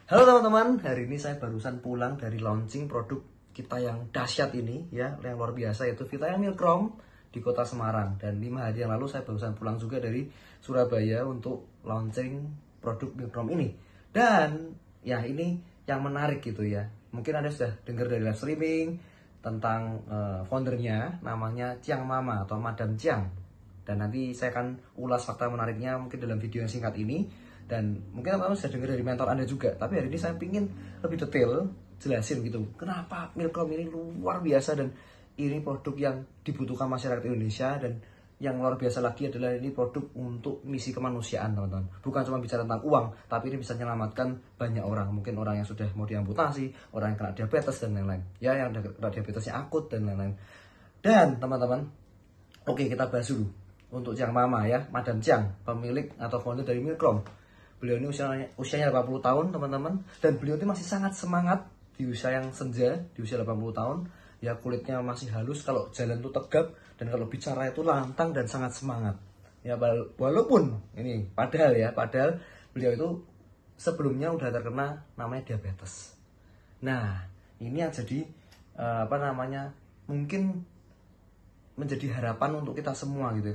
Halo teman-teman, hari ini saya barusan pulang dari launching produk kita yang dahsyat ini ya, yang luar biasa, yaitu Vita Milkrom di kota Semarang. Dan 5 hari yang lalu saya barusan pulang juga dari Surabaya untuk launching produk Milkrom ini. Dan ya ini yang menarik gitu ya. Mungkin Anda sudah dengar dari live streaming tentang foundernya, namanya Ciang Mama atau Madam Ciang. Dan nanti saya akan ulas fakta menariknya mungkin dalam video yang singkat ini. Dan mungkin teman-teman sudah dengar dari mentor Anda juga. Tapi hari ini saya ingin lebih detail jelasin gitu, kenapa Milkrom ini luar biasa dan ini produk yang dibutuhkan masyarakat Indonesia. Dan yang luar biasa lagi adalah ini produk untuk misi kemanusiaan, teman-teman. Bukan cuma bicara tentang uang, tapi ini bisa menyelamatkan banyak orang. Mungkin orang yang sudah mau diamputasi, orang yang kena diabetes dan lain-lain. Ya, yang kena diabetesnya akut dan lain-lain. Dan teman-teman, oke, kita bahas dulu untuk Ciang Mama ya, Madam Ciang, pemilik atau founder dari Milkrom. Beliau ini usianya 80 tahun, teman-teman. Dan beliau ini masih sangat semangat di usia yang senja, di usia 80 tahun. Ya, kulitnya masih halus, kalau jalan tuh tegap, dan kalau bicara itu lantang dan sangat semangat. Ya, walaupun ini padahal beliau itu sebelumnya udah terkena namanya diabetes. Nah, ini yang jadi mungkin menjadi harapan untuk kita semua gitu.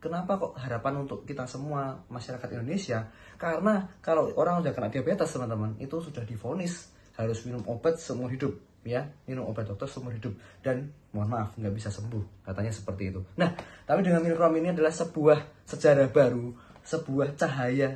Kenapa kok harapan untuk kita semua masyarakat Indonesia? Karena kalau orang udah kena diabetes, teman-teman, itu sudah divonis harus minum obat seumur hidup, ya, minum obat dokter seumur hidup, dan mohon maaf nggak bisa sembuh, katanya seperti itu. Nah, tapi dengan Milkrom ini adalah sebuah sejarah baru, sebuah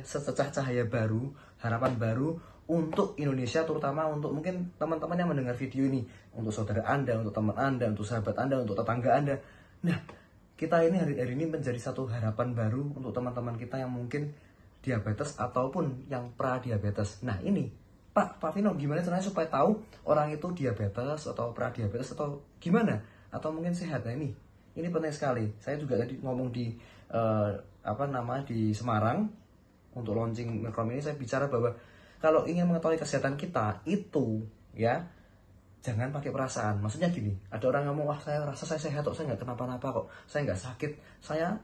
sececah cahaya baru, harapan baru untuk Indonesia, terutama untuk mungkin teman-teman yang mendengar video ini, untuk saudara Anda, untuk teman Anda, untuk sahabat Anda, untuk tetangga Anda. Nah, kita ini hari ini menjadi satu harapan baru untuk teman-teman kita yang mungkin diabetes ataupun yang pra-diabetes. Nah, ini Pak Vino, gimana caranya supaya tahu orang itu diabetes atau pra-diabetes atau gimana? Atau mungkin sehat? Nah, ini penting sekali. Saya juga tadi ngomong di di Semarang untuk launching Milkrom ini, saya bicara bahwa kalau ingin mengetahui kesehatan kita itu ya, jangan pakai perasaan. Maksudnya gini, ada orang ngomong, wah saya rasa saya sehat kok, saya nggak kenapa-napa kok, saya nggak sakit, saya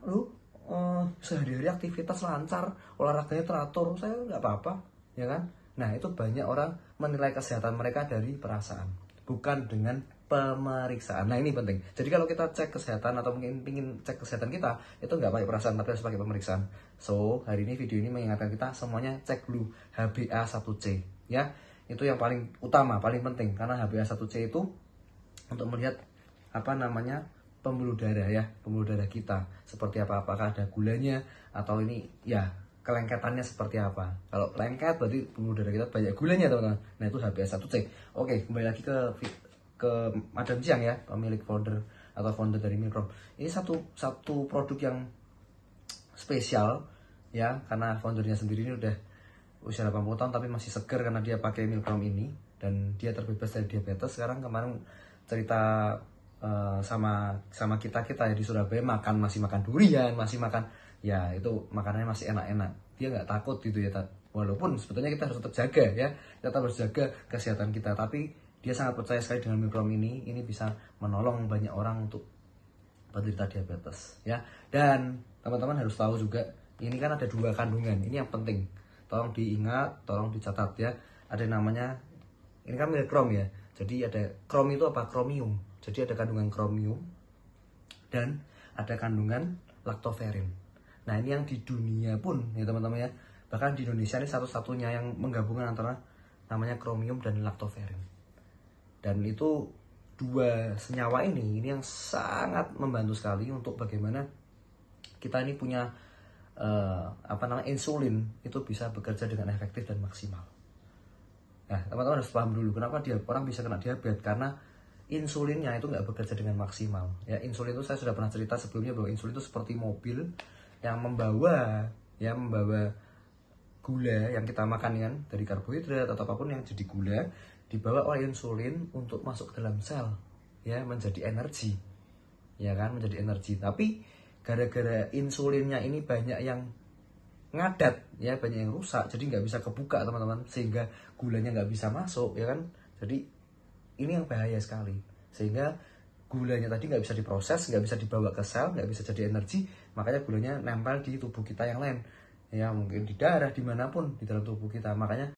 sehari-hari aktivitas lancar, olahraganya teratur, saya nggak apa-apa, ya kan? Nah, itu banyak orang menilai kesehatan mereka dari perasaan, bukan dengan pemeriksaan. Nah, ini penting. Jadi kalau kita cek kesehatan atau mungkin ingin cek kesehatan kita, itu nggak pakai perasaan, tapi harus pakai pemeriksaan. So, hari ini video ini mengingatkan kita semuanya cek dulu HbA1c, ya. Itu yang paling utama, paling penting, karena HbA1c itu untuk melihat pembuluh darah ya, pembuluh darah kita seperti apa, apakah ada gulanya atau ini ya kelengketannya seperti apa. Kalau lengket berarti pembuluh darah kita banyak gulanya, teman-teman. Nah, itu HbA1c. Oke, kembali lagi ke Madam Ciang ya, pemilik founder dari Milkrom. Ini satu produk yang spesial ya, karena foundernya sendiri ini udah usia 80 tahun tapi masih seger karena dia pakai Milkrom ini, dan dia terbebas dari diabetes. Sekarang kemarin cerita sama kita ya di Surabaya, masih makan durian, masih makan ya, itu makanannya masih enak-enak. Dia nggak takut gitu ya, walaupun sebetulnya kita harus tetap jaga ya, kita harus jaga kesehatan kita, tapi dia sangat percaya sekali dengan Milkrom ini bisa menolong banyak orang untuk penderita diabetes ya. Dan teman-teman harus tahu juga, ini kan ada 2 kandungan, ini yang penting, tolong diingat, tolong dicatat ya. Ada namanya, ini kan Milkrom ya, jadi ada krom itu apa? Kromium. Jadi ada kandungan kromium dan ada kandungan laktoferin. Nah, ini yang di dunia pun ya teman-teman ya, bahkan di Indonesia ini satu-satunya yang menggabungkan antara namanya kromium dan laktoferin. Dan itu 2 senyawa ini yang sangat membantu sekali untuk bagaimana kita ini punya insulin itu bisa bekerja dengan efektif dan maksimal. Nah, teman-teman harus paham dulu kenapa orang bisa kena diabetes, karena insulinnya itu nggak bekerja dengan maksimal. Ya, insulin itu saya sudah pernah cerita sebelumnya bahwa insulin itu seperti mobil yang membawa gula yang kita makan kan, dari karbohidrat atau apapun yang jadi gula, dibawa oleh insulin untuk masuk ke dalam sel ya, menjadi energi. Ya kan, menjadi energi. Tapi gara-gara insulinnya ini banyak yang ngadat ya, banyak yang rusak, jadi nggak bisa kebuka, teman-teman, sehingga gulanya nggak bisa masuk ya kan. Jadi ini yang bahaya sekali, sehingga gulanya tadi nggak bisa diproses, nggak bisa dibawa ke sel, nggak bisa jadi energi, makanya gulanya nempel di tubuh kita yang lain ya, mungkin di darah, dimanapun di dalam tubuh kita. Makanya